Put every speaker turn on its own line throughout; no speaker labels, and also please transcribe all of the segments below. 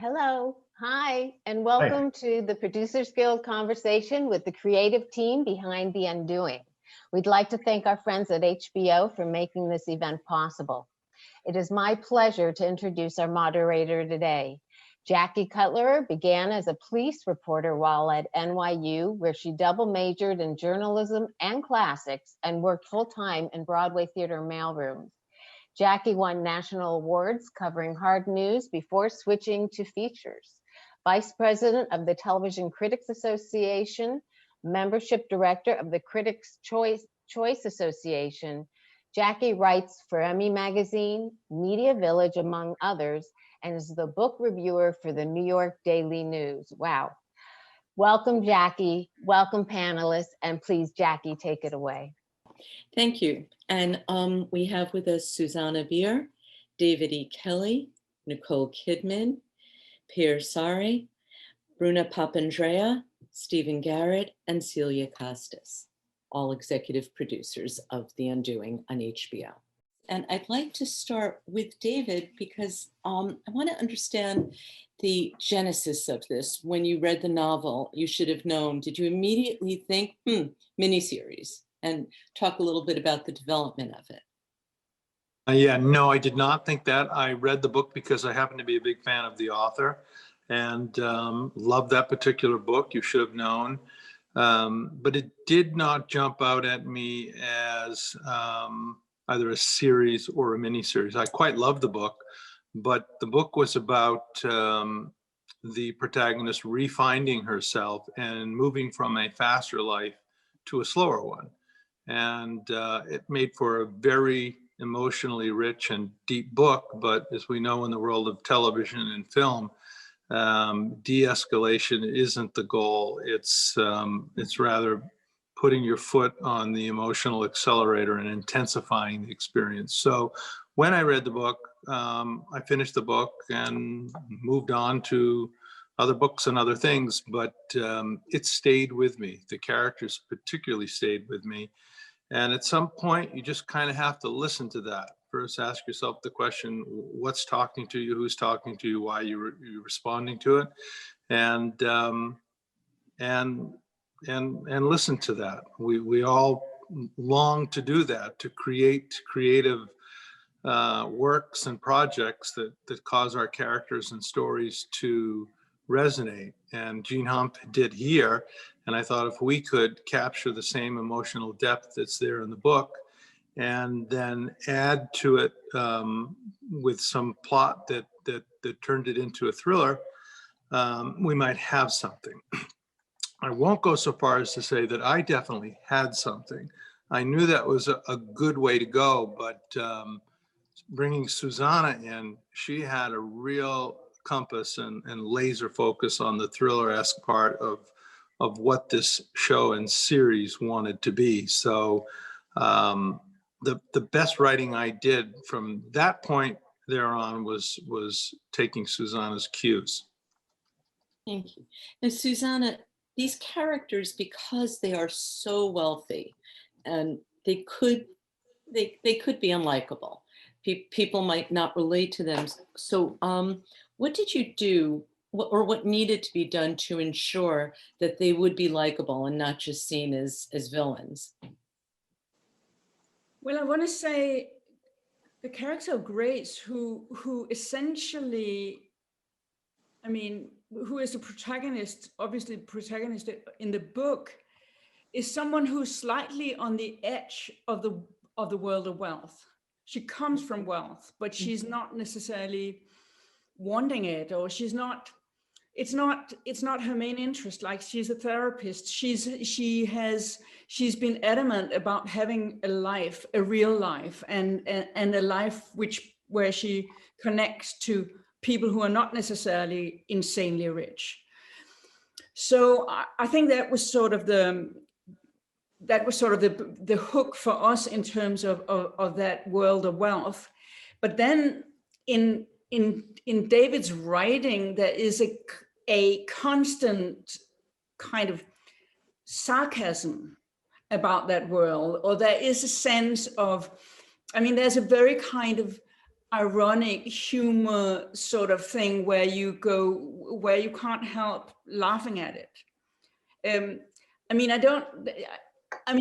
Hello, hi, and
Hi.
welcome to the Producers Guild conversation with the creative team behind The Undoing. We'd like to thank our friends at HBO for making this event possible. It is my pleasure to introduce our moderator today. Jackie Cutler began as a police reporter while at NYU, where she double majored in journalism and classics and worked full-time in Broadway theater mailrooms. Jackie won national awards covering hard news before switching to features. Vice President of the Television Critics Association, Membership Director of the Critics' Choice Association, Jackie writes for Emmy Magazine, Media Village, among others, and is the book reviewer for the New York Daily News. Wow. Welcome, Jackie. Welcome, panelists. And please, Jackie, take it away.
Thank you. And we have with us Susanne Bier, David E. Kelley, Nicole Kidman, Pierre Saari, Bruna Papandrea, Stephen Garrett, and Celia Costa, all executive producers of The Undoing on HBO. And I'd like to start with David because I want to understand the genesis of this. When you read the novel, You Should Have Known, did you immediately think, miniseries? And talk a little bit about the development of it.
Yeah, no, I did not think that. I read the book because I happen to be a big fan of the author and loved that particular book, You Should Have Known. But it did not jump out at me as either a series or a miniseries. I quite loved the book, but the book was about the protagonist refinding herself and moving from a faster life to a slower one. And it made for a very emotionally rich and deep book. But as we know in the world of television and film, de-escalation isn't the goal. It's rather putting your foot on the emotional accelerator and intensifying the experience. So when I read the book, I finished the book and moved on to other books and other things, but it stayed with me. The characters particularly stayed with me. And at some point, you just kind of have to listen to that. First, ask yourself the question, what's talking to you, who's talking to you, why you're responding to it, and listen to that. We all long to do that, to create creative works and projects that cause our characters and stories to resonate. And Jean Hanff did here. And I thought if we could capture the same emotional depth that's there in the book and then add to it with some plot that turned it into a thriller, we might have something. I won't go so far as to say that I definitely had something. I knew that was a good way to go, but bringing Susanne in, she had a real compass and laser focus on the thriller-esque part of what this show and series wanted to be. So the best writing I did from that point thereon was taking Susanne's cues.
Thank you. Now, Susanne, these characters, because they are so wealthy, and they could be unlikable. People might not relate to them. So what did you do, or what needed to be done to ensure that they would be likable and not just seen as villains?
Well, I want to say the character of Grace, who essentially, I mean, who is the protagonist, obviously the protagonist in the book, is someone who's slightly on the edge of the world of wealth. She comes from wealth, but she's not necessarily wanting it, or she's not. It's not her main interest. Like, she's a therapist. She's been adamant about having a life, a real life, and a life where she connects to people who are not necessarily insanely rich. So I think that was sort of the hook for us in terms of that world of wealth. But then in David's writing, there is a constant kind of sarcasm about that world, or there is a sense of, I mean, there's a very kind of ironic humor sort of thing where you can't help laughing at it. I mean,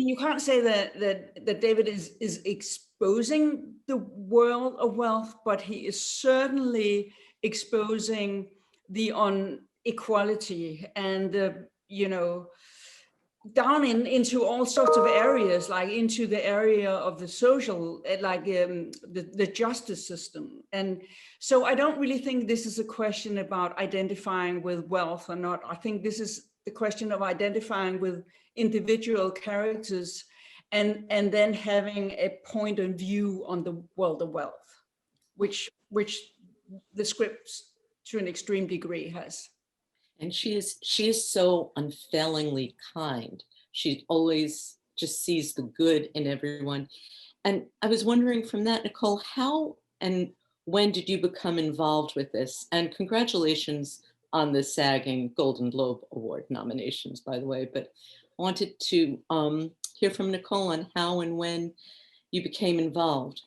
you can't say that David is exposing the world of wealth, but he is certainly exposing the inequality and down into all sorts of areas, like into the area of the social, like the justice system. And so I don't really think this is a question about identifying with wealth or not. I think this is the question of identifying with individual characters and then having a point of view on the world of wealth, which the script to an extreme degree has.
And she is so unfailingly kind. She always just sees the good in everyone. And I was wondering from that, Nicole, how and when did you become involved with this? And congratulations on the SAG and Golden Globe Award nominations, by the way. But I wanted to hear from Nicole on how and when you became involved.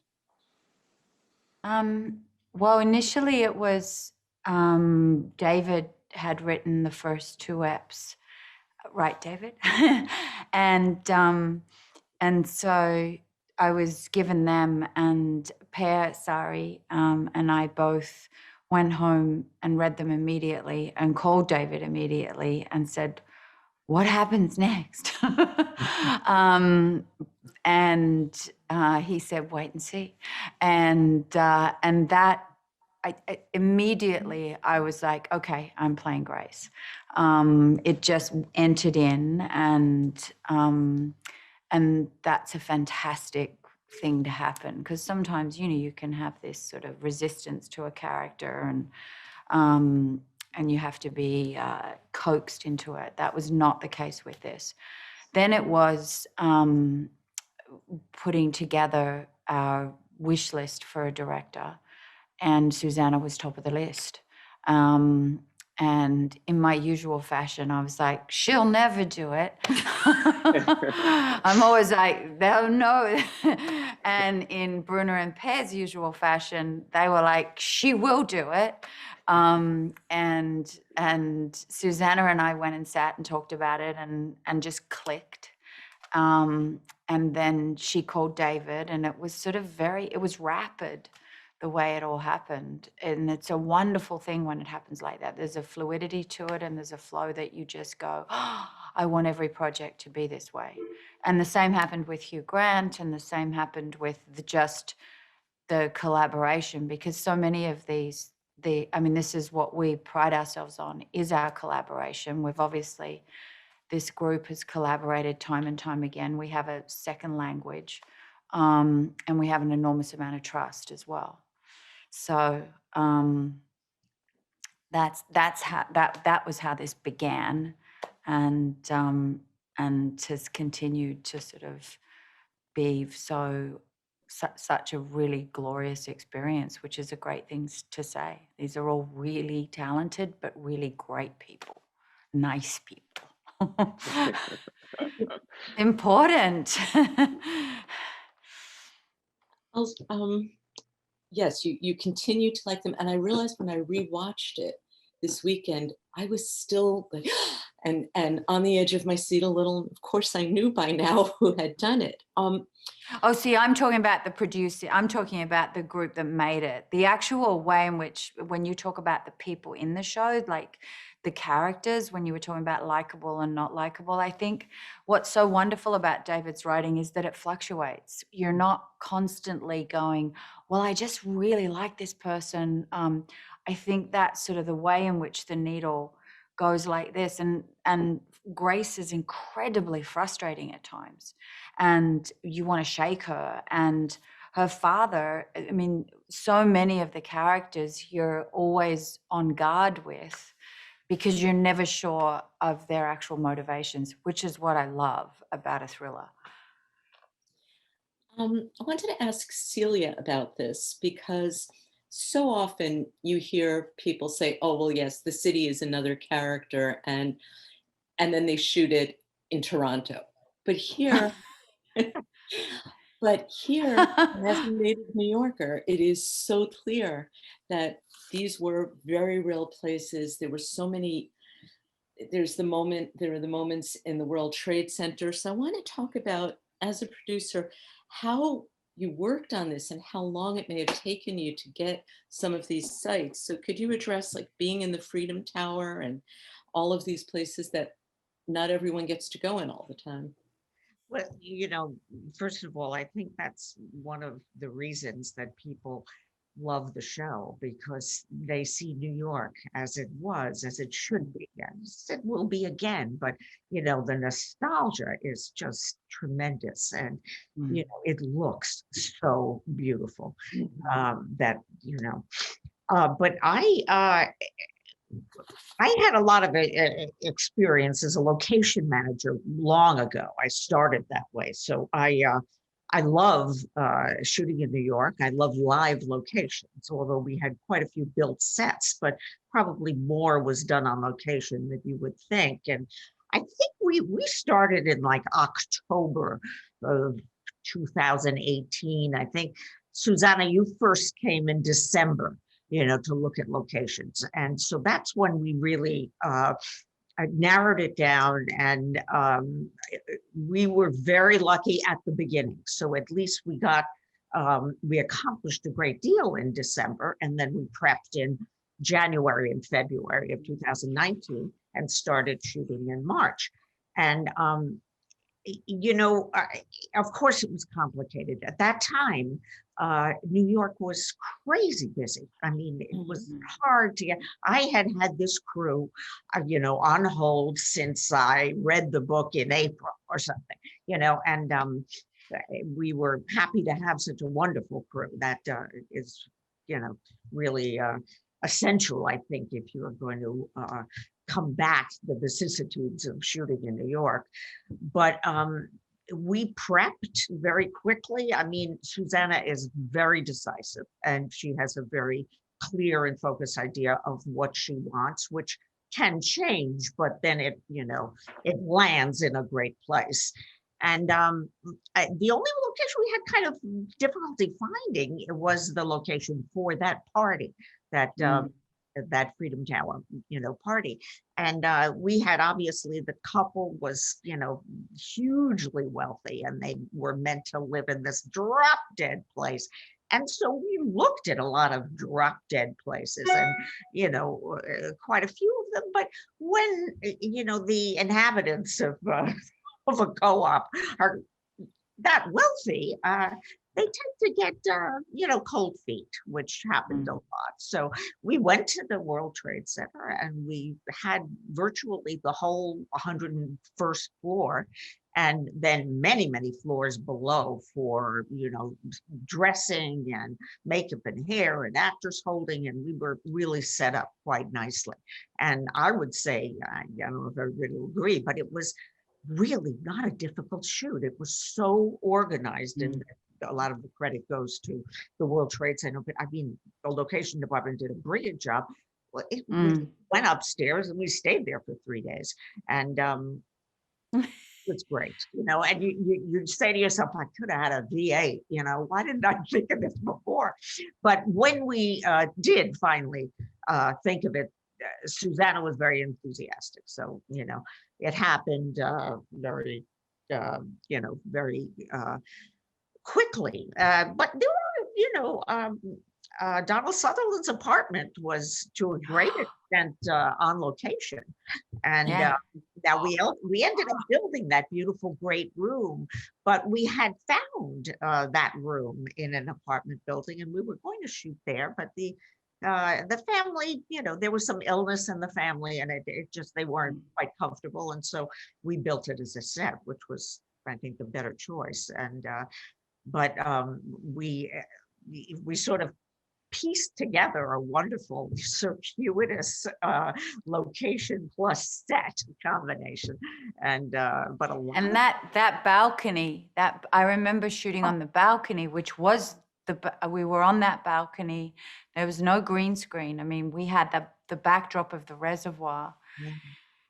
Well, initially it was David had written the first 2 eps, right, David? and so I was given them, and Per, Saari, and I both went home and read them immediately and called David immediately and said, what happens next? And he said, wait and see. And that, immediately I was like, okay, I'm playing Grace. It just entered in, and that's a fantastic thing to happen, because sometimes, you can have this sort of resistance to a character, and you have to be coaxed into it. That was not the case with this. Then it was putting together our wish list for a director, and Susanne was top of the list. And in my usual fashion, I was like, she'll never do it. I'm always like, they'll know. And in Bruna and Per's usual fashion, they were like, she will do it. And Susanna and I went and sat and talked about it and just clicked. And then she called David, and it was sort of it was rapid, the way it all happened. And it's a wonderful thing when it happens like that. There's a fluidity to it, and there's a flow that you just go, oh, I want every project to be this way. And the same happened with Hugh Grant, and the same happened with the collaboration, because so many of these, this is what we pride ourselves on, is our collaboration. We've obviously, this group has collaborated time and time again. We have a second language, and we have an enormous amount of trust as well. So that was how this began, and has continued to sort of be such a really glorious experience, which is a great thing to say. These are all really talented, but really great people, nice people. Important.
Yes, you continue to like them. And I realized when I rewatched it this weekend, I was still like, and on the edge of my seat a little. Of course, I knew by now who had done it.
Oh, see, I'm talking about the producer. I'm talking about the group that made it. The actual way in which, when you talk about the people in the show, like the characters, when you were talking about likable and not likable, I think what's so wonderful about David's writing is that it fluctuates. You're not constantly going, well, I just really like this person. I think that's sort of the way in which the needle goes like this. And Grace is incredibly frustrating at times, and you want to shake her. And her father, so many of the characters you're always on guard with, because you're never sure of their actual motivations, which is what I love about a thriller.
I wanted to ask Celia about this, because so often you hear people say, oh, well, yes, the city is another character, and then they shoot it in Toronto. But here, But here, as a native New Yorker, it is so clear that these were very real places. There were so many, there are the moments in the World Trade Center. So I want to talk about, as a producer, how you worked on this and how long it may have taken you to get some of these sites. So could you address like being in the Freedom Tower and all of these places that not everyone gets to go in all the time?
Well, first of all, I think that's one of the reasons that people love the show, because they see New York as it was, as it should be, as it will be again. But, the nostalgia is just tremendous. And, it looks so beautiful that, but I had a lot of experience as a location manager long ago. I started that way. So I love shooting in New York. I love live locations, although we had quite a few built sets, but probably more was done on location than you would think. And I think we started in like October of 2018. I think, Susanne, you first came in December, to look at locations. And so that's when we really narrowed it down, and we were very lucky at the beginning. So at least we accomplished a great deal in December, and then we prepped in January and February of 2019 and started shooting in March. And of course it was complicated. At that time, New York was crazy busy. I mean, it was hard to get. I had this crew, on hold since I read the book in April or something, and we were happy to have such a wonderful crew. That is, really essential, I think, if you're going to combat the vicissitudes of shooting in New York. But we prepped very quickly. I mean, Susanne is very decisive, and she has a very clear and focused idea of what she wants, which can change, but then it lands in a great place. And the only location we had kind of difficulty finding was the location for that party, that Freedom Tower, party. And we had, obviously, the couple was, hugely wealthy, and they were meant to live in this drop dead place. And so we looked at a lot of drop dead places, and, quite a few of them. But when, the inhabitants of a co-op are that wealthy, they tend to get, cold feet, which happened a lot. So we went to the World Trade Center, and we had virtually the whole 101st floor, and then many, many floors below for, dressing and makeup and hair and actors holding. And we were really set up quite nicely. And I would say, I don't know if everybody will agree, but it was really not a difficult shoot. It was so organized, and a lot of the credit goes to the World Trade Center. But I mean, the location department did a brilliant job. Well, we went upstairs and we stayed there for 3 days, and it's great, And you say to yourself, I could have had a V8. Why didn't I think of this before? But when we did finally think of it, Susanne was very enthusiastic. So it happened very, very quickly. But there were, Donald Sutherland's apartment was to a great extent on location. And now we ended up building that beautiful, great room, but we had found that room in an apartment building, and we were going to shoot there, but the family, there was some illness in the family, and it just, they weren't quite comfortable. And so we built it as a set, which was, I think, the better choice. And, but we sort of pieced together a wonderful circuitous location plus set combination. And, but a lot.
And that balcony, that I remember shooting on the balcony, which was we were on that balcony. There was no green screen. I mean, we had the backdrop of the reservoir.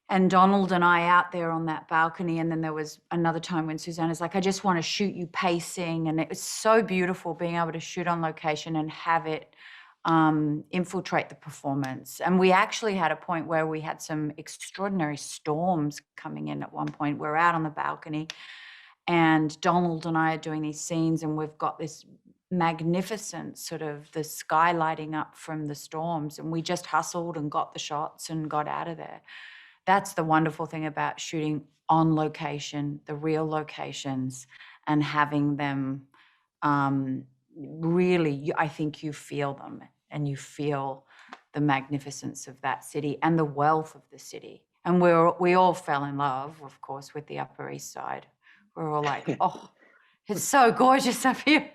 and Donald and I out there on that balcony. And then there was another time when Susanna's like, I just want to shoot you pacing. And it was so beautiful being able to shoot on location and have it infiltrate the performance. And we actually had a point where we had some extraordinary storms coming in at one point. We're out on the balcony and Donald and I are doing these scenes, and we've got this magnificent sort of the sky lighting up from the storms, and we just hustled and got the shots and got out of there. That's the wonderful thing about shooting on location, the real locations, and having them really, I think you feel them, and you feel the magnificence of that city and the wealth of the city. And we all fell in love, of course, with the Upper East Side. We're all like, oh, it's so gorgeous up here.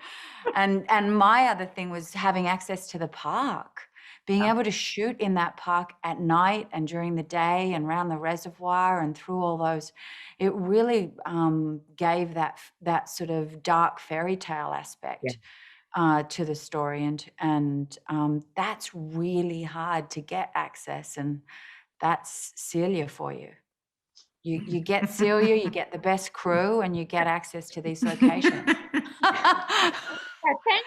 And my other thing was having access to the park, being able to shoot in that park at night and during the day and around the reservoir and through all those. It really gave that sort of dark fairy tale aspect to the story. And that's really hard to get access. And that's Celia for you. You get Celia, you get the best crew, and you get access to these locations.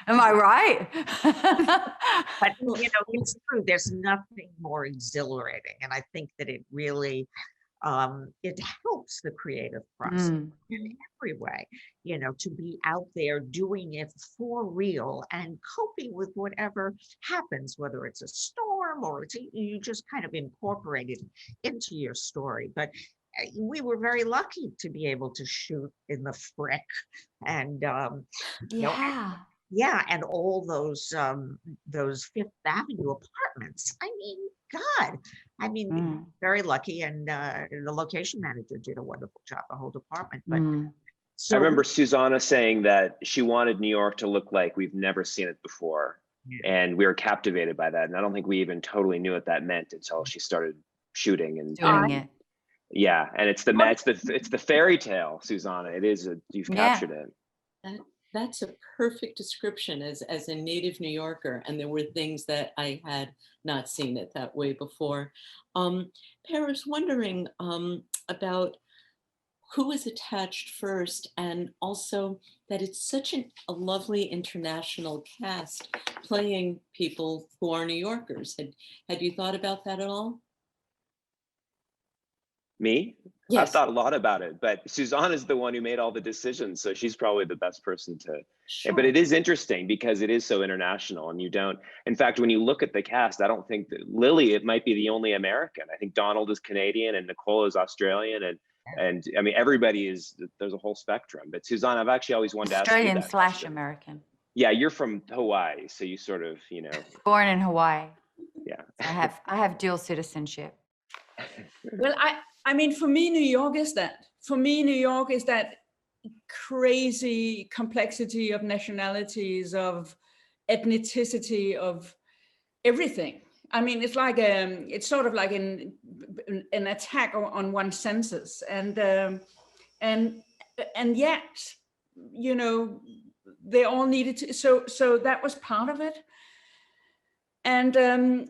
Am I right?
But, it's true. There's nothing more exhilarating. And I think that it really, it helps the creative process in every way, to be out there doing it for real and coping with whatever happens, whether it's a storm or you just kind of incorporate it into your story. But we were very lucky to be able to shoot in the Frick and, and all those Fifth Avenue apartments. I mean, very lucky, and the location manager did a wonderful job, the whole department. But so
I remember Susanna saying that she wanted New York to look like we've never seen it before, and we were captivated by that. And I don't think we even totally knew what that meant until she started shooting and
doing it.
Yeah, and it's the fairy tale, Susanna. It is you've captured it.
That's a perfect description as a native New Yorker, and there were things that I had not seen it that way before. Per, was wondering about who was attached first, and also that it's such a lovely international cast playing people who are New Yorkers. Had you thought about that at all?
Me?
Yes.
I've thought a lot about it, but Susanne is the one who made all the decisions, so she's probably the best person to.
Sure.
But it is interesting because it is so international, and you don't. In fact, when you look at the cast, I don't think that Lily, it might be the only American. I think Donald is Canadian and Nicole is Australian, and I mean everybody is. There's a whole spectrum. But Susanne, I've actually always wanted to ask you that question.
Australian/American.
Yeah, you're from Hawaii, so you sort of,
Born in Hawaii.
Yeah.
I have dual citizenship.
Well, I mean, for me, New York is that. For me, New York is that crazy complexity of nationalities, of ethnicity, of everything. I mean, it's like it's sort of like an attack on one's senses, and yet, they all needed to. So that was part of it, and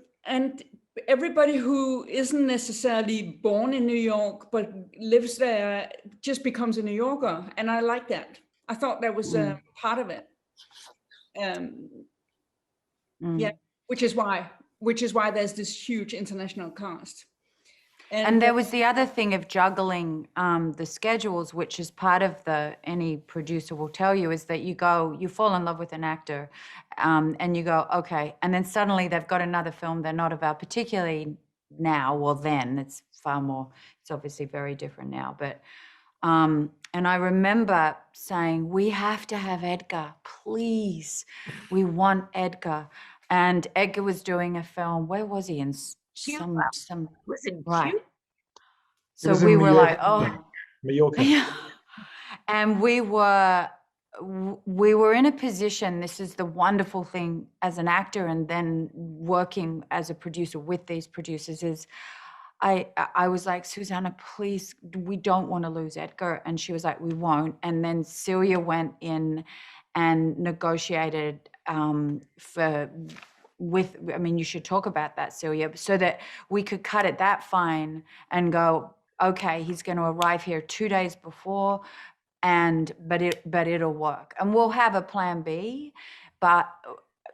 everybody who isn't necessarily born in New York but lives there just becomes a New Yorker, and I like that. I thought that was part of it. Yeah, which is why there's this huge international cast.
And there was the other thing of juggling the schedules, which is part of any producer will tell you, is that you fall in love with an actor and you go, okay. And then suddenly they've got another film they're not about, particularly now, well then, it's obviously very different now. But, and I remember saying, we have to have Edgar, please. We want Edgar. And Edgar was doing a film, where was he? In some right. So we were like, oh,
Mallorca.
yeah. And we were in a position, this is the wonderful thing as an actor and then working as a producer with these producers, is I was like, Susanna, please, we don't want to lose Edgar. And she was like, we won't. And then Celia went in and negotiated for I mean, you should talk about that, Celia, so that we could cut it that fine and go, okay, he's going to arrive here 2 days before, but it'll work, and we'll have a plan B. But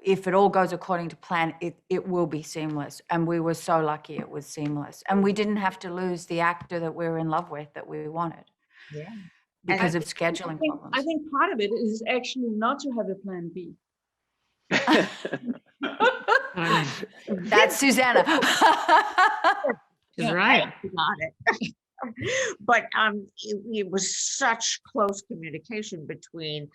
if it all goes according to plan, it will be seamless. And we were so lucky it was seamless, and we didn't have to lose the actor that we were in love with, that we wanted.
Yeah.
Because of scheduling problems.
I think part of it is actually not to have a plan B.
That's Susanna.
She's right. Got it. But it was such close communication between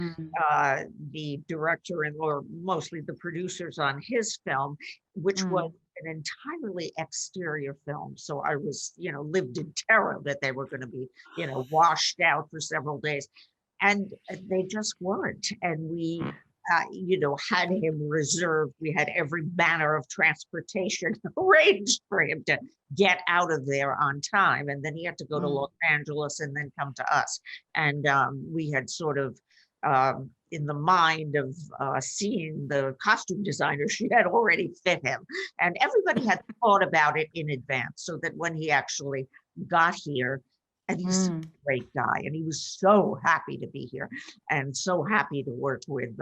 the director or mostly the producers on his film, which was an entirely exterior film. So I was, lived in terror that they were going to be, washed out for several days. And they just weren't. And we, had him reserved. We had every manner of transportation arranged for him to get out of there on time. And then he had to go to Los Angeles and then come to us. And we had sort of, in the mind of seeing the costume designer, she had already fit him. And everybody had thought about it in advance so that when he actually got here, and he's a great guy, and he was so happy to be here and so happy to work with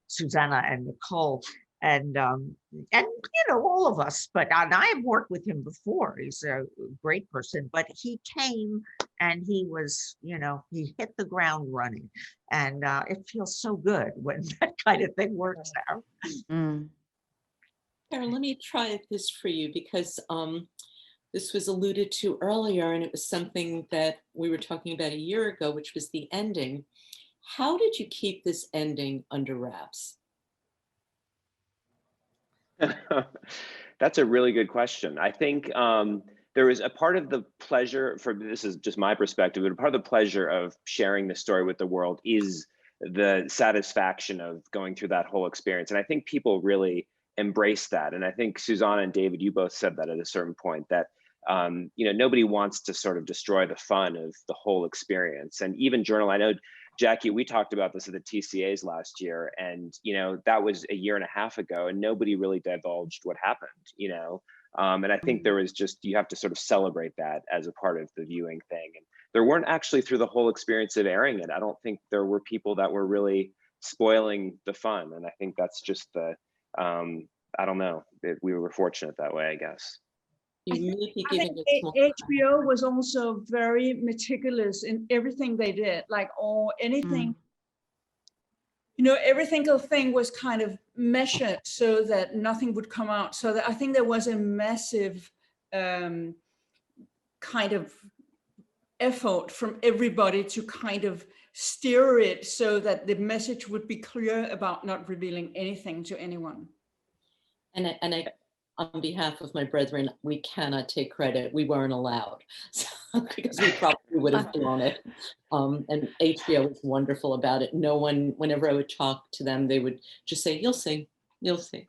Susanna and Nicole and all of us. But I have worked with him before. He's a great person, but he came and he was, he hit the ground running, and it feels so good when that kind of thing works out.
Carol, let me try this for you, because this was alluded to earlier, and it was something that we were talking about a year ago, which was the ending. How did you keep this ending under wraps?
That's a really good question. I think there was a part of the pleasure, this is just my perspective, but a part of the pleasure of sharing the story with the world is the satisfaction of going through that whole experience. And I think people really embrace that. And I think Susanna and David, you both said that at a certain point, that nobody wants to sort of destroy the fun of the whole experience. And even I know, Jackie, we talked about this at the TCAs last year, and that was a year and a half ago, and nobody really divulged what happened. And I think there was you have to sort of celebrate that as a part of the viewing thing. And there weren't actually, through the whole experience of airing it, I don't think there were people that were really spoiling the fun. And I think that's just I don't know, we were fortunate that way, I guess.
I think HBO was also very meticulous in everything they did, every single thing was kind of measured so that nothing would come out. So that I think there was a massive kind of effort from everybody to kind of steer it so that the message would be clear about not revealing anything to anyone.
And I, on behalf of my brethren, we cannot take credit. We weren't allowed, because we probably would have blown it. And HBO was wonderful about it. No one, whenever I would talk to them, they would just say, "You'll see, you'll see."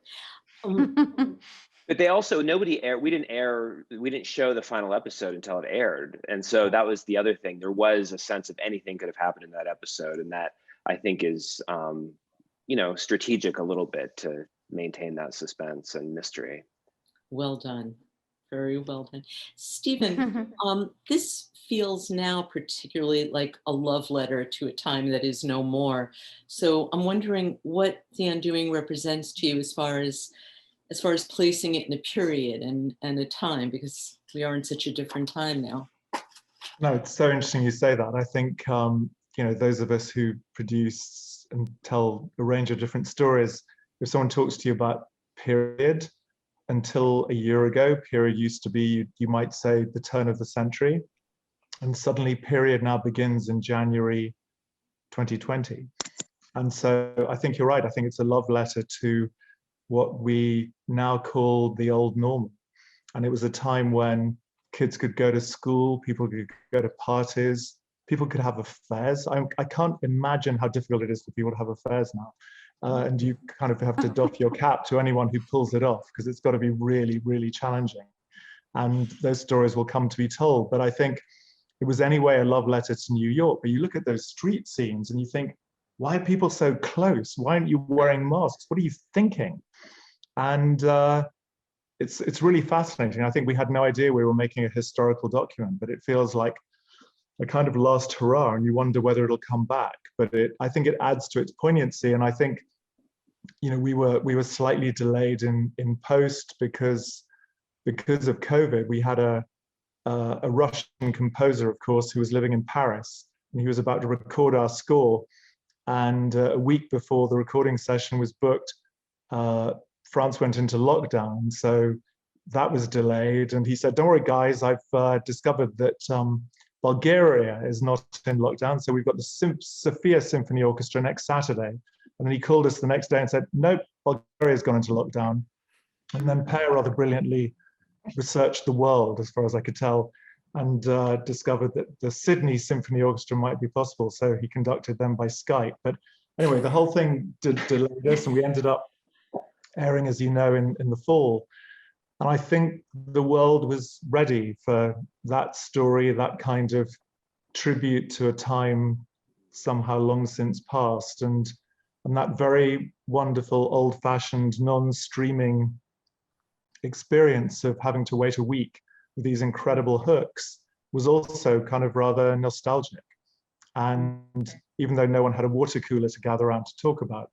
But they also, we didn't show the final episode until it aired. And so that was the other thing. There was a sense of anything could have happened in that episode. And that, I think, is, strategic a little bit to maintain that suspense and mystery.
Well done. Very well done. Stephen, this feels now particularly like a love letter to a time that is no more. So I'm wondering what The Undoing represents to you as far as placing it in a period and a time, because we are in such a different time now.
No, it's so interesting you say that. I think, those of us who produce and tell a range of different stories, if someone talks to you about period, until a year ago, period used to be, you might say, the turn of the century. And suddenly period now begins in January 2020. And so I think you're right. I think it's a love letter to what we now call the old normal. And it was a time when kids could go to school, people could go to parties, people could have affairs. I can't imagine how difficult it is for people to have affairs now. And you kind of have to doff your cap to anyone who pulls it off, because it's got to be really, really challenging. And those stories will come to be told. But I think it was anyway a love letter to New York. But you look at those street scenes and you think, why are people so close? Why aren't you wearing masks? What are you thinking? And it's really fascinating. I think we had no idea we were making a historical document, but it feels like a kind of last hurrah, and you wonder whether it'll come back. But I think it adds to its poignancy. And I think, you know, we were slightly delayed in post because of COVID. We had a Russian composer, of course, who was living in Paris, and he was about to record our score. And a week before the recording session was booked, France went into lockdown. So that was delayed. And he said, don't worry, guys, I've discovered that Bulgaria is not in lockdown. So we've got the Sofia Symphony Orchestra next Saturday. And then he called us the next day and said, nope, Bulgaria's gone into lockdown. And then Per rather brilliantly researched the world, as far as I could tell, and discovered that the Sydney Symphony Orchestra might be possible. So he conducted them by Skype. But anyway, the whole thing delayed us, and we ended up airing, as you know, in the fall. And I think the world was ready for that story, that kind of tribute to a time somehow long since past, and that very wonderful old-fashioned non-streaming experience of having to wait a week with these incredible hooks was also kind of rather nostalgic. And even though no one had a water cooler to gather around to talk about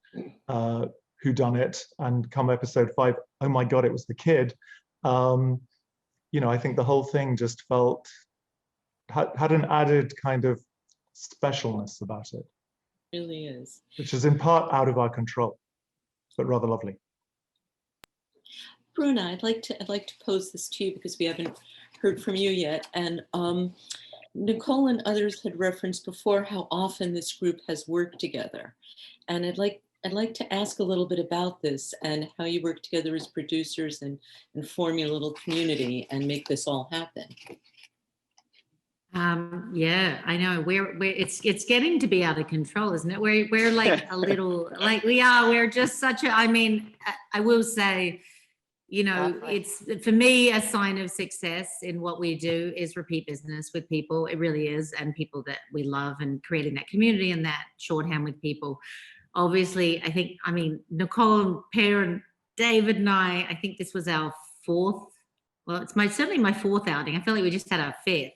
who done it, and come episode 5, oh my God, it was the kid. You know, I think the whole thing just had an added kind of specialness about it.
It really is.
Which is in part out of our control, but rather lovely.
Bruna, I'd like to pose this to you because we haven't heard from you yet. And Nicole and others had referenced before how often this group has worked together. And I'd like to ask a little bit about this and how you work together as producers and form your little community and make this all happen.
Yeah, I know. It's getting to be out of control, isn't it? We're like a little, like we're just such a, I mean, I will say, you know, it's for me a sign of success in what we do is repeat business with people. It really is. And people that we love, and creating that community and that shorthand with people. Obviously, I mean, Nicole and Per and David and I think this was our fourth, well, it's certainly my fourth outing. I feel like we just had our fifth.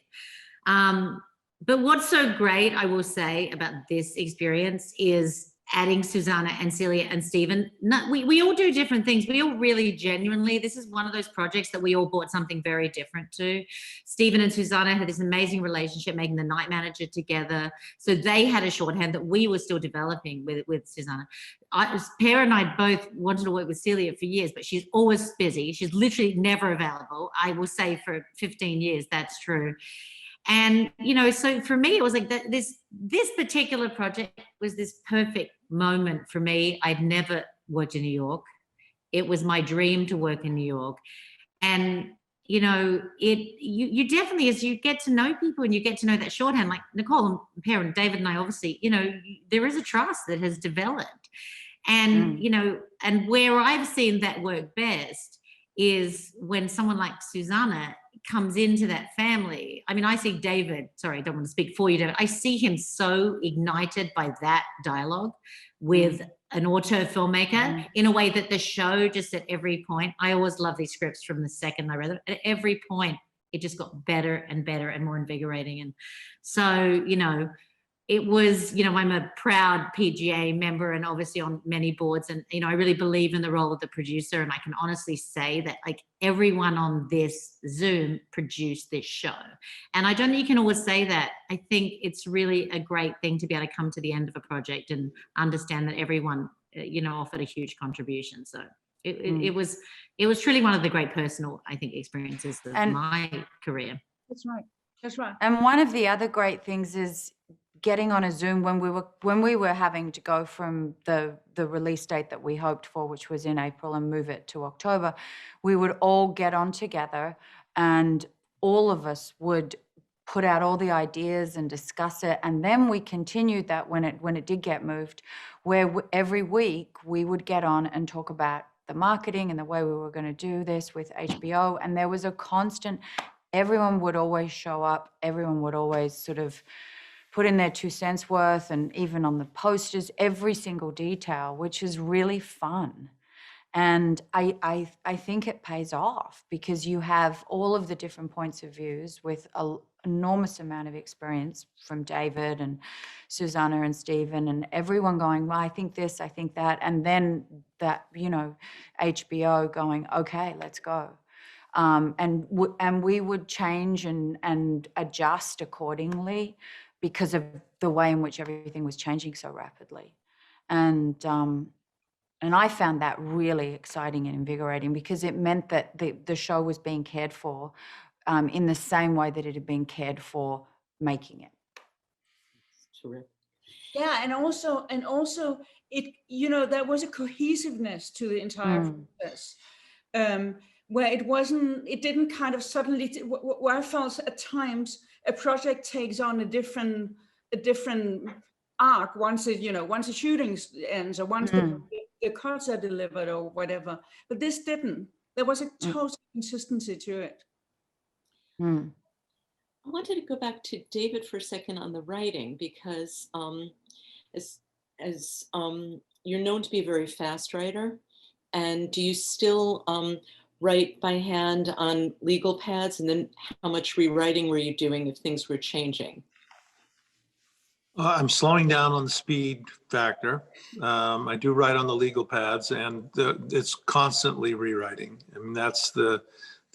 But what's so great, I will say, about this experience is adding Susanne and Celia and Stephen. We all do different things. We all really genuinely, this is one of those projects that we all brought something very different to. Stephen and Susanne had this amazing relationship, making The Night Manager together. So they had a shorthand that we were still developing with Susanne. Per and I both wanted to work with Celia for years, but she's always busy. She's literally never available. I will say for 15 years, that's true. And, you know, so for me, it was like that this particular project was this perfect moment for me. I'd never worked in New York. It was my dream to work in New York. And, you know, you definitely, as you get to know people and you get to know that shorthand, like Nicole and Per and David and I, obviously, you know, there is a trust that has developed. And, you know, and where I've seen that work best is when someone like Susanne comes into that family. I mean, I see David, sorry, I don't want to speak for you, David. I see him so ignited by that dialogue with an auteur filmmaker in a way that the show just at every point, I always love these scripts from the second I read them. At every point, it just got better and better and more invigorating. And so, you know, it was, you know, I'm a proud PGA member and obviously on many boards. And, you know, I really believe in the role of the producer. And I can honestly say that like everyone on this Zoom produced this show. And I don't think you can always say that. I think it's really a great thing to be able to come to the end of a project and understand that everyone, you know, offered a huge contribution. So it was truly one of the great personal, I think, experiences of my career.
That's right. That's right.
And one of the other great things is getting on a Zoom when we were having to go from the release date that we hoped for, which was in April, and move it to October. We would all get on together and all of us would put out all the ideas and discuss it. And then we continued that when it did get moved, where every week we would get on and talk about the marketing and the way we were going to do this with HBO. And there was a constant, everyone would always show up. Everyone would always sort of put in their 2 cents worth, and even on the posters, every single detail, which is really fun. And I think it pays off because you have all of the different points of views with an enormous amount of experience from David and Susanna and Stephen and everyone going, well, I think this, I think that. And then that, you know, HBO going, okay, let's go. And we would change and adjust accordingly because of the way in which everything was changing so rapidly. And I found that really exciting and invigorating because it meant that the show was being cared for in the same way that it had been cared for making it.
Terrific.
Yeah, and also it, you know, there was a cohesiveness to the entire process, where it didn't kind of suddenly, where I felt at times a project takes on a different arc once the shooting ends or once the cuts are delivered or whatever. But this didn't. There was a total consistency to it.
I wanted to go back to David for a second on the writing because as you're known to be a very fast writer, and do you still write by hand on legal pads? And then how much rewriting were you doing if things were changing?
I'm slowing down on the speed factor. I do write on the legal pads, and it's constantly rewriting. I mean, that's the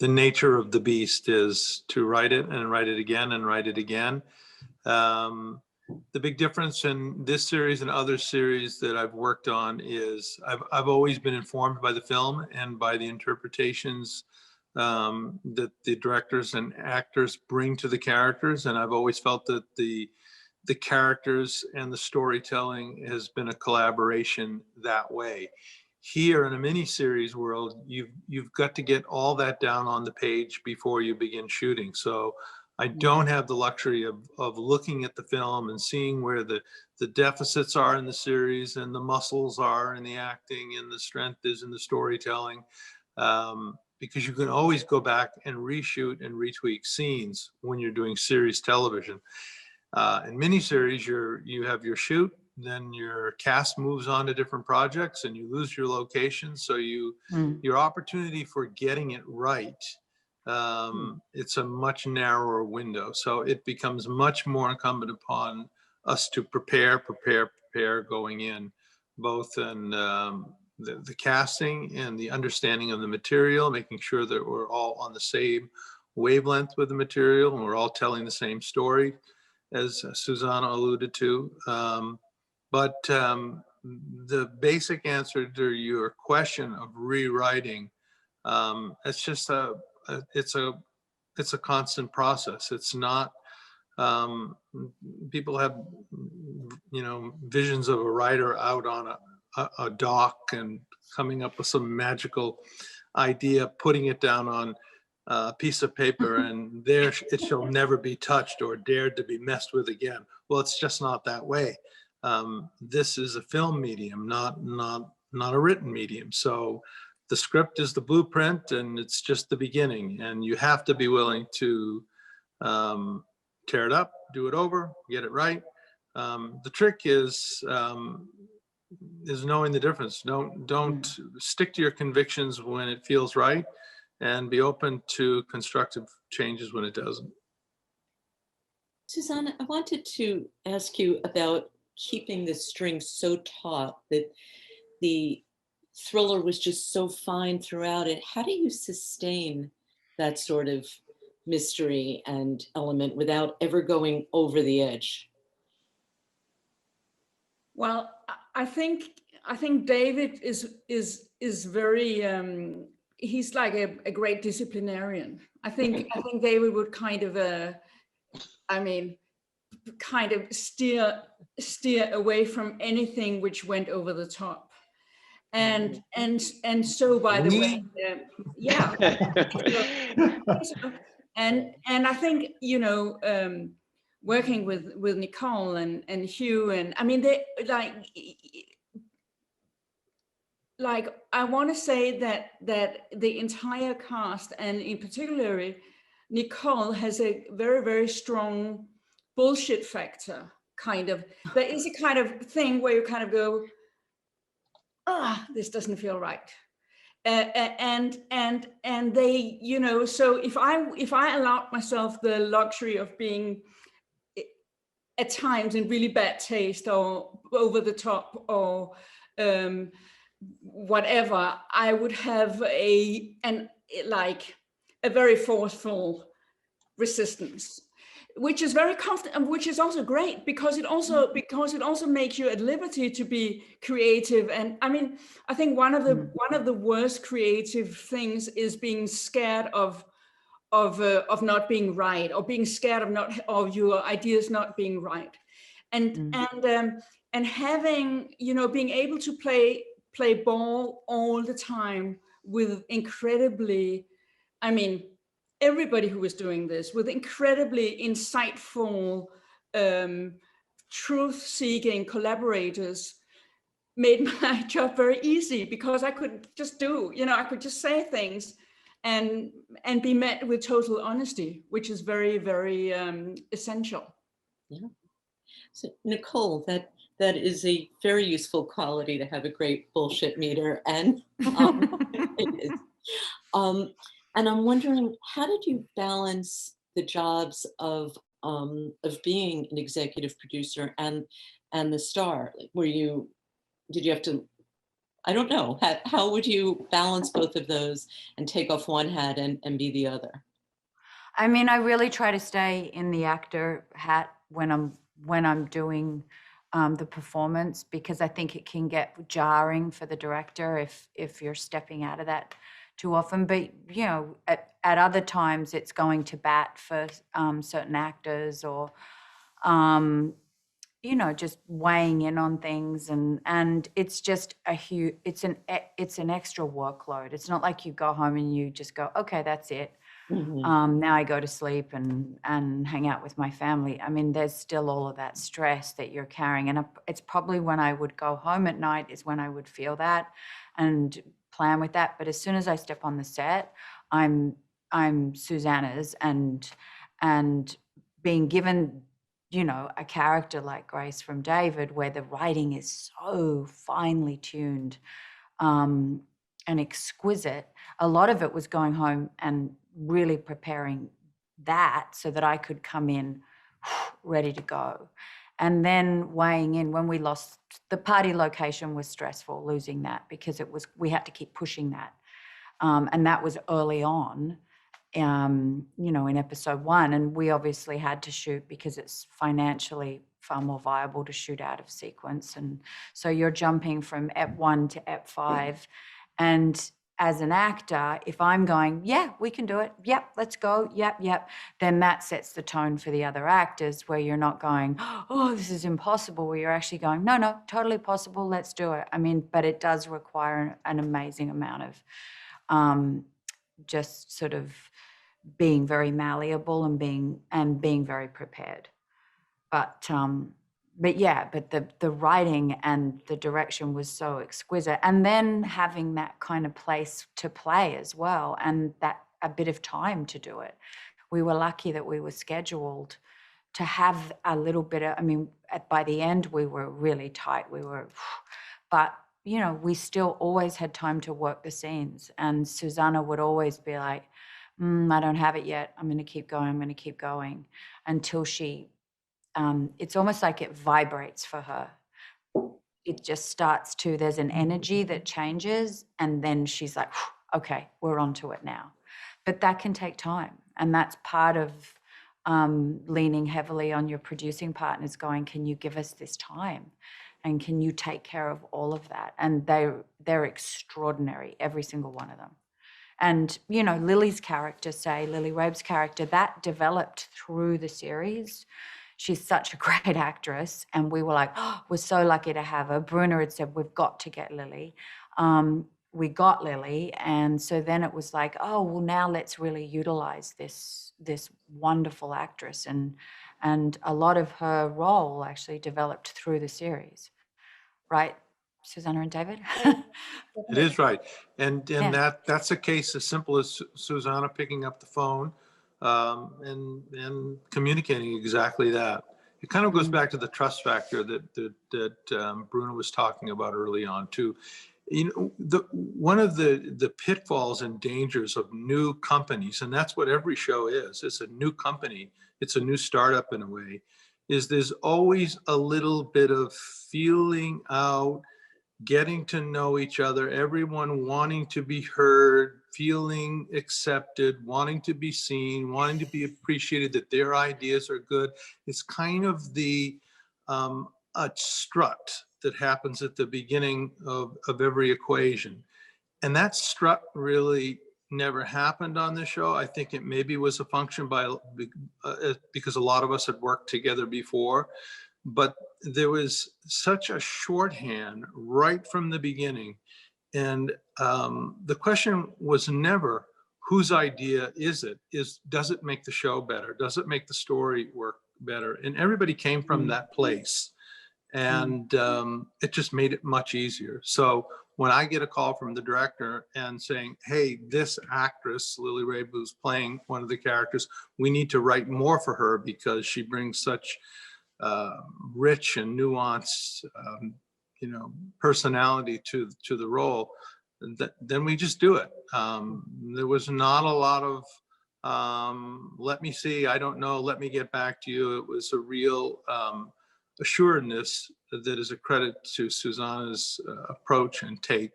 nature of the beast, is to write it and write it again and write it again. The big difference in this series and other series that I've worked on is I've always been informed by the film and by the interpretations that the directors and actors bring to the characters, and I've always felt that the characters and the storytelling has been a collaboration that way. Here in a miniseries world, you've got to get all that down on the page before you begin shooting. So I don't have the luxury of looking at the film and seeing where the deficits are in the series and the muscles are in the acting and the strength is in the storytelling, because you can always go back and reshoot and retweak scenes when you're doing series television. In miniseries, you have your shoot, then your cast moves on to different projects and you lose your location. So your opportunity for getting it right, it's a much narrower window. So it becomes much more incumbent upon us to prepare going in, both in the casting and the understanding of the material, making sure that we're all on the same wavelength with the material and we're all telling the same story, as Susanna alluded to. But the basic answer to your question of rewriting, it's just it's a constant process. It's not, people have, visions of a writer out on a dock and coming up with some magical idea, putting it down on a piece of paper, and there it shall never be touched or dared to be messed with again. Well, it's just not that way. This is a film medium, not a written medium. So the script is the blueprint, and it's just the beginning. And you have to be willing to tear it up, do it over, get it right. The trick is knowing the difference. Don't stick to your convictions when it feels right, and be open to constructive changes when it doesn't.
Susanna, I wanted to ask you about keeping the string so taut that the thriller was just so fine throughout it. How do you sustain that sort of mystery and element without ever going over the edge?
Well, I think David is very he's like a great disciplinarian. I think David would kind of steer away from anything which went over the top. And so, by the way, yeah. And I think, working with Nicole and Hugh, and I mean, they like I want to say that the entire cast, and in particular Nicole, has a very, very strong bullshit factor. Kind of, there is a kind of thing where you kind of go, this doesn't feel right. and they, you know, so if I allowed myself the luxury of being at times in really bad taste or over the top or whatever, I would have a very forceful resistance, which is very comfortable, which is also great because it also makes you at liberty to be creative. And I mean, I think one of the worst creative things is being scared of not being right, or being scared of your ideas not being right, and having, you know, being able to play ball all the time with incredibly, I mean, everybody who was doing this with incredibly insightful, truth-seeking collaborators made my job very easy, because I could just I could just say things and be met with total honesty, which is very, very essential.
Yeah. So Nicole, that is a very useful quality, to have a great bullshit meter, and it is. And I'm wondering, how did you balance the jobs of being an executive producer and the star? Like, did you have to, I don't know, how would you balance both of those and take off one hat and be the other?
I mean, I really try to stay in the actor hat when I'm doing the performance, because I think it can get jarring for the director if you're stepping out of that too often. But, you know, at other times it's going to bat for certain actors, or you know, just weighing in on things, and it's just it's an extra workload. It's not like you go home and you just go, okay, that's it.
Mm-hmm.
Now I go to sleep and hang out with my family. I mean, there's still all of that stress that you're carrying, and it's probably when I would go home at night is when I would feel that and plan with that. But as soon as I step on the set, I'm Susanna's, and being given, you know, a character like Grace from David, where the writing is so finely tuned and exquisite. A lot of it was going home and really preparing that so that I could come in ready to go. And then weighing in, when we lost the party location, was stressful, losing that, because we had to keep pushing that. And that was early on, you know, in episode 1. And we obviously had to shoot because it's financially far more viable to shoot out of sequence. And so you're jumping from Ep 1 to Ep 5. And as an actor, if I'm going, yeah, we can do it, yep, let's go, yep, then that sets the tone for the other actors, where you're not going, oh, this is impossible, where you're actually going, no, totally possible, let's do it. I mean, but it does require an amazing amount of just sort of being very malleable and being very prepared. But yeah, but the writing and the direction was so exquisite. And then having that kind of place to play as well, and that a bit of time to do it. We were lucky that we were scheduled to have a little bit of, I mean, by the end, we were really tight. But, you know, we still always had time to work the scenes. And Susanna would always be like, I don't have it yet. I'm going to keep going until she, it's almost like it vibrates for her. It just starts to, there's an energy that changes, and then she's like, okay, we're onto it now. But that can take time. And that's part of leaning heavily on your producing partners, going, can you give us this time? And can you take care of all of that? And they're extraordinary, every single one of them. And, you know, Lily's character, Lily Rabe's character, that developed through the series. She's such a great actress. And we were like, oh, we're so lucky to have her. Bruna had said, we've got to get Lily. We got Lily. And so then it was like, oh, well, now let's really utilize this wonderful actress. And a lot of her role actually developed through the series, right? Susanna and David?
It is right. And
Yeah.
that's a case as simple as Susanna picking up the phone and communicating exactly that. It kind of goes back to the trust factor that Bruna was talking about early on too. one of the pitfalls and dangers of new companies, and that's what every show is. It's a new company. It's a new startup in a way, is there's always a little bit of feeling out, getting to know each other, everyone wanting to be heard, feeling accepted, wanting to be seen, wanting to be appreciated, that their ideas are good. It's kind of the a strut that happens at the beginning of every equation. And that strut really never happened on this show. I think it maybe was a function because a lot of us had worked together before, but there was such a shorthand right from the beginning. And the question was never, whose idea is it? Does it make the show better? Does it make the story work better? And everybody came from that place. And it just made it much easier. So when I get a call from the director and saying, hey, this actress, Lily Rabe, who's playing one of the characters, we need to write more for her because she brings such rich and nuanced, personality to the role, then we just do it. There was not a lot of, let me see, I don't know, let me get back to you. It was a real assuredness that is a credit to Susanne's approach and take,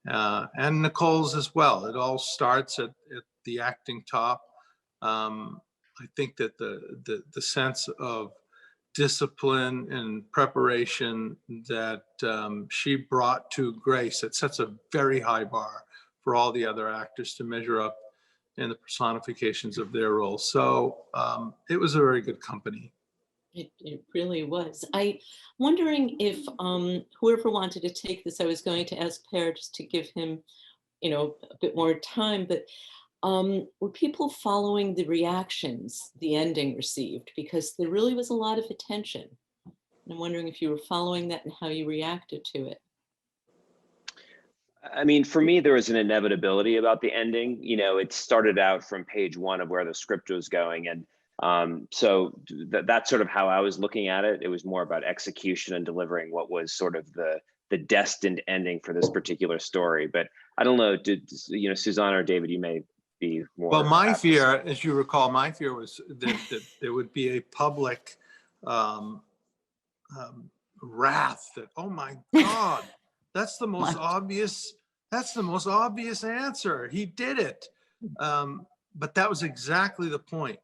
and Nicole's as well. It all starts at the acting top. I think that the sense of discipline and preparation that she brought to Grace, it sets a very high bar for all the other actors to measure up in the personifications of their roles. So it was a very good company.
It really was. I'm wondering if whoever wanted to take this, I was going to ask Per just to give him, a bit more time, but were people following the reactions the ending received? Because there really was a lot of attention. And I'm wondering if you were following that and how you reacted to it.
I mean, for me, there was an inevitability about the ending. It started out from page 1 of where the script was going. And so that's sort of how I was looking at it. It was more about execution and delivering what was sort of the destined ending for this particular story. But I don't know, Susanne or David, you may be more.
Well, my fear, as you recall, was that there would be a public wrath that, oh my God, that's the most obvious answer. He did it. But that was exactly the point,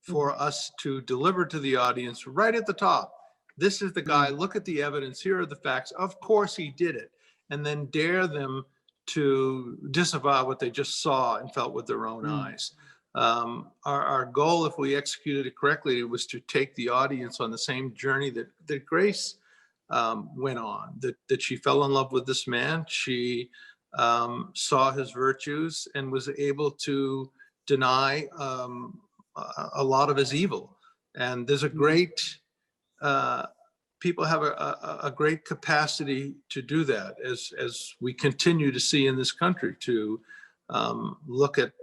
for us to deliver to the audience right at the top. This is the guy, look at the evidence, here are the facts. Of course he did it. And then dare them to disavow what they just saw and felt with their own eyes. Our goal, if we executed it correctly, was to take the audience on the same journey that Grace went on, that she fell in love with this man. She saw his virtues and was able to deny a lot of his evil. And there's a great, people have a great capacity to do that, as we continue to see in this country, to look at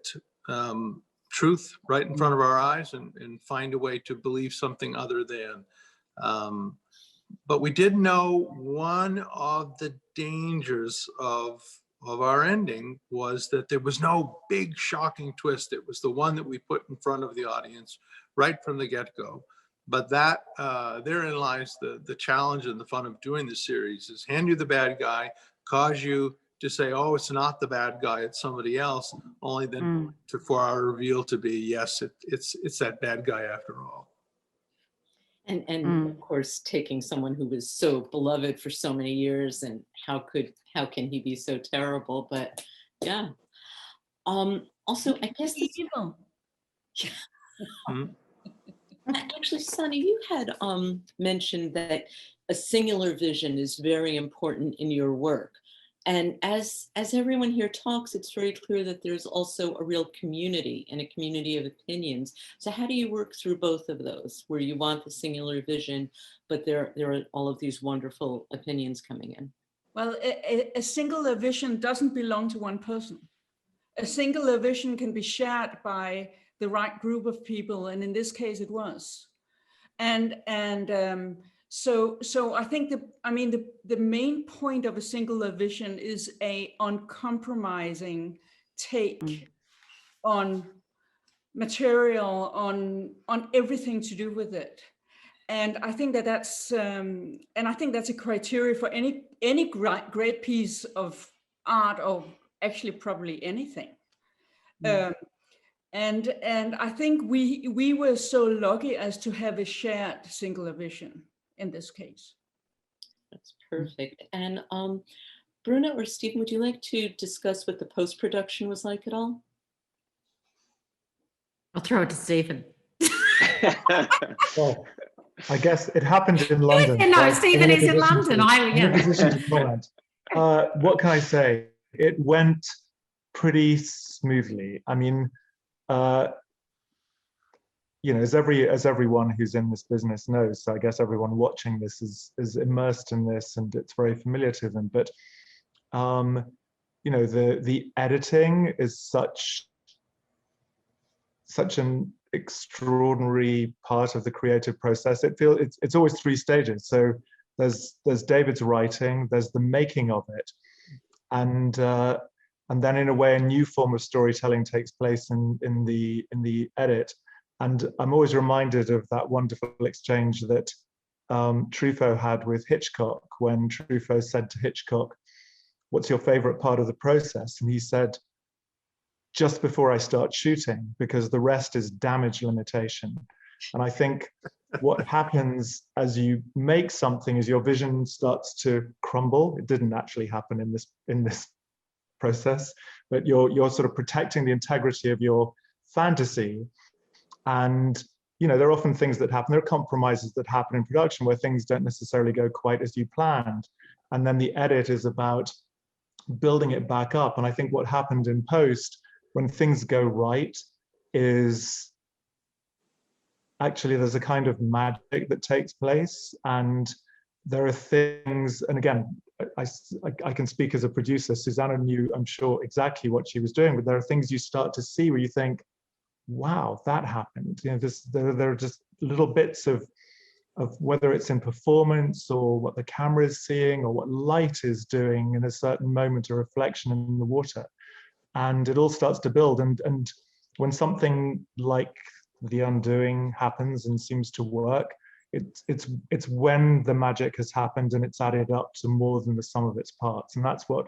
truth right in front of our eyes and find a way to believe something other than. But we did know one of the dangers of our ending was that there was no big shocking twist. It was the one that we put in front of the audience right from the get-go. But that therein lies the challenge and the fun of doing this series, is hand you the bad guy, cause you to say, oh, it's not the bad guy, it's somebody else, only then for our reveal to be, yes, it's that bad guy after all.
And of course, taking someone who was so beloved for so many years, and how can he be so terrible? But yeah. Also, I guess
evil.
Actually, Sonny, you had mentioned that a singular vision is very important in your work. And as everyone here talks, it's very clear that there's also a real community and a community of opinions. So how do you work through both of those, where you want the singular vision, but there are all of these wonderful opinions coming in?
Well, a singular vision doesn't belong to one person. A singular vision can be shared by the right group of people, and in this case it was. And So I think the main point of a singular vision is a uncompromising take on material, on everything to do with it. And I think that's a criteria for any great piece of art, or actually probably anything. And I think we were so lucky as to have a shared singular vision in this case.
That's perfect. And Bruna or Stephen, would you like to discuss what the post-production was like at all?
I'll throw it to Stephen.
Well, I guess it happened in London.
No,
so
Stephen is in London.
I'm in a position to comment. What can I say? It went pretty smoothly. I mean, you know, as everyone who's in this business knows, so I guess everyone watching this is immersed in this, and it's very familiar to them. But you know, the editing is such an extraordinary part of the creative process. It's always 3 stages. So there's David's writing, there's the making of it, and then in a way a new form of storytelling takes place in the edit. And I'm always reminded of that wonderful exchange that Truffaut had with Hitchcock, when Truffaut said to Hitchcock, "What's your favorite part of the process?" And he said, "Just before I start shooting, because the rest is damage limitation." And I think what happens as you make something is your vision starts to crumble. It didn't actually happen in this process, but you're sort of protecting the integrity of your fantasy. And you know, there are often things that happen. There are compromises that happen in production where things don't necessarily go quite as you planned. And then the edit is about building it back up. And I think what happened in post, when things go right, is actually there's a kind of magic that takes place. And there are things, and again, I can speak as a producer. Susanne knew, I'm sure, exactly what she was doing, but there are things you start to see where you think, wow, that happened. You know, there are just little bits of whether it's in performance or what the camera is seeing or what light is doing in a certain moment, a reflection in the water. And it all starts to build. And when something like The Undoing happens and seems to work, it's when the magic has happened and it's added up to more than the sum of its parts. And that's what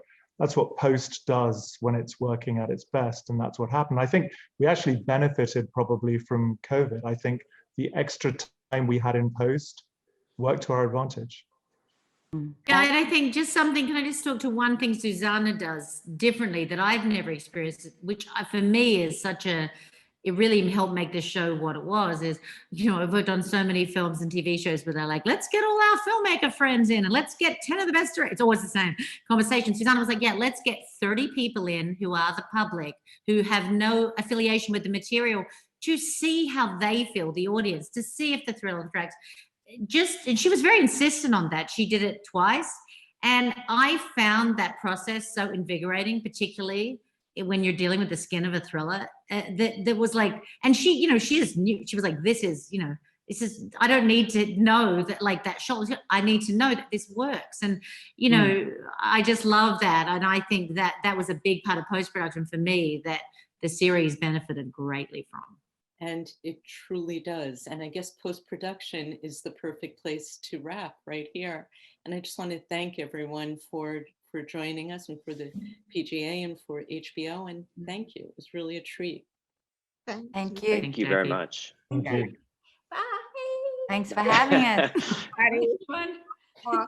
post does when it's working at its best. And that's what happened. I think we actually benefited probably from COVID. I think the extra time we had in post worked to our advantage.
Yeah, and I think just something, can I just talk to one thing Susanne does differently that I've never experienced, which for me is it really helped make the show what it was, is, you know, I've worked on so many films and TV shows where they're like, let's get all our filmmaker friends in and let's get 10 of the best directors. It's always the same conversation. Susanne was like, yeah, let's get 30 people in who are the public, who have no affiliation with the material, to see how they feel, the audience, to see if the thriller tracks. And she was very insistent on that. She did it twice. And I found that process so invigorating, particularly when you're dealing with the skin of a thriller. That was like, and she, you know, she just knew, she was like, this is, I don't need to know that, like, that shot, I need to know that this works. And, you know, I just love that. And I think that was a big part of post-production for me that the series benefited greatly from.
And it truly does. And I guess post-production is the perfect place to wrap right here. And I just want to thank everyone for joining us, and for the PGA and for HBO. And thank you. It was really a treat.
Thank you.
Thank you very much.
Thank you.
Bye.
Thanks for having us.
Fun.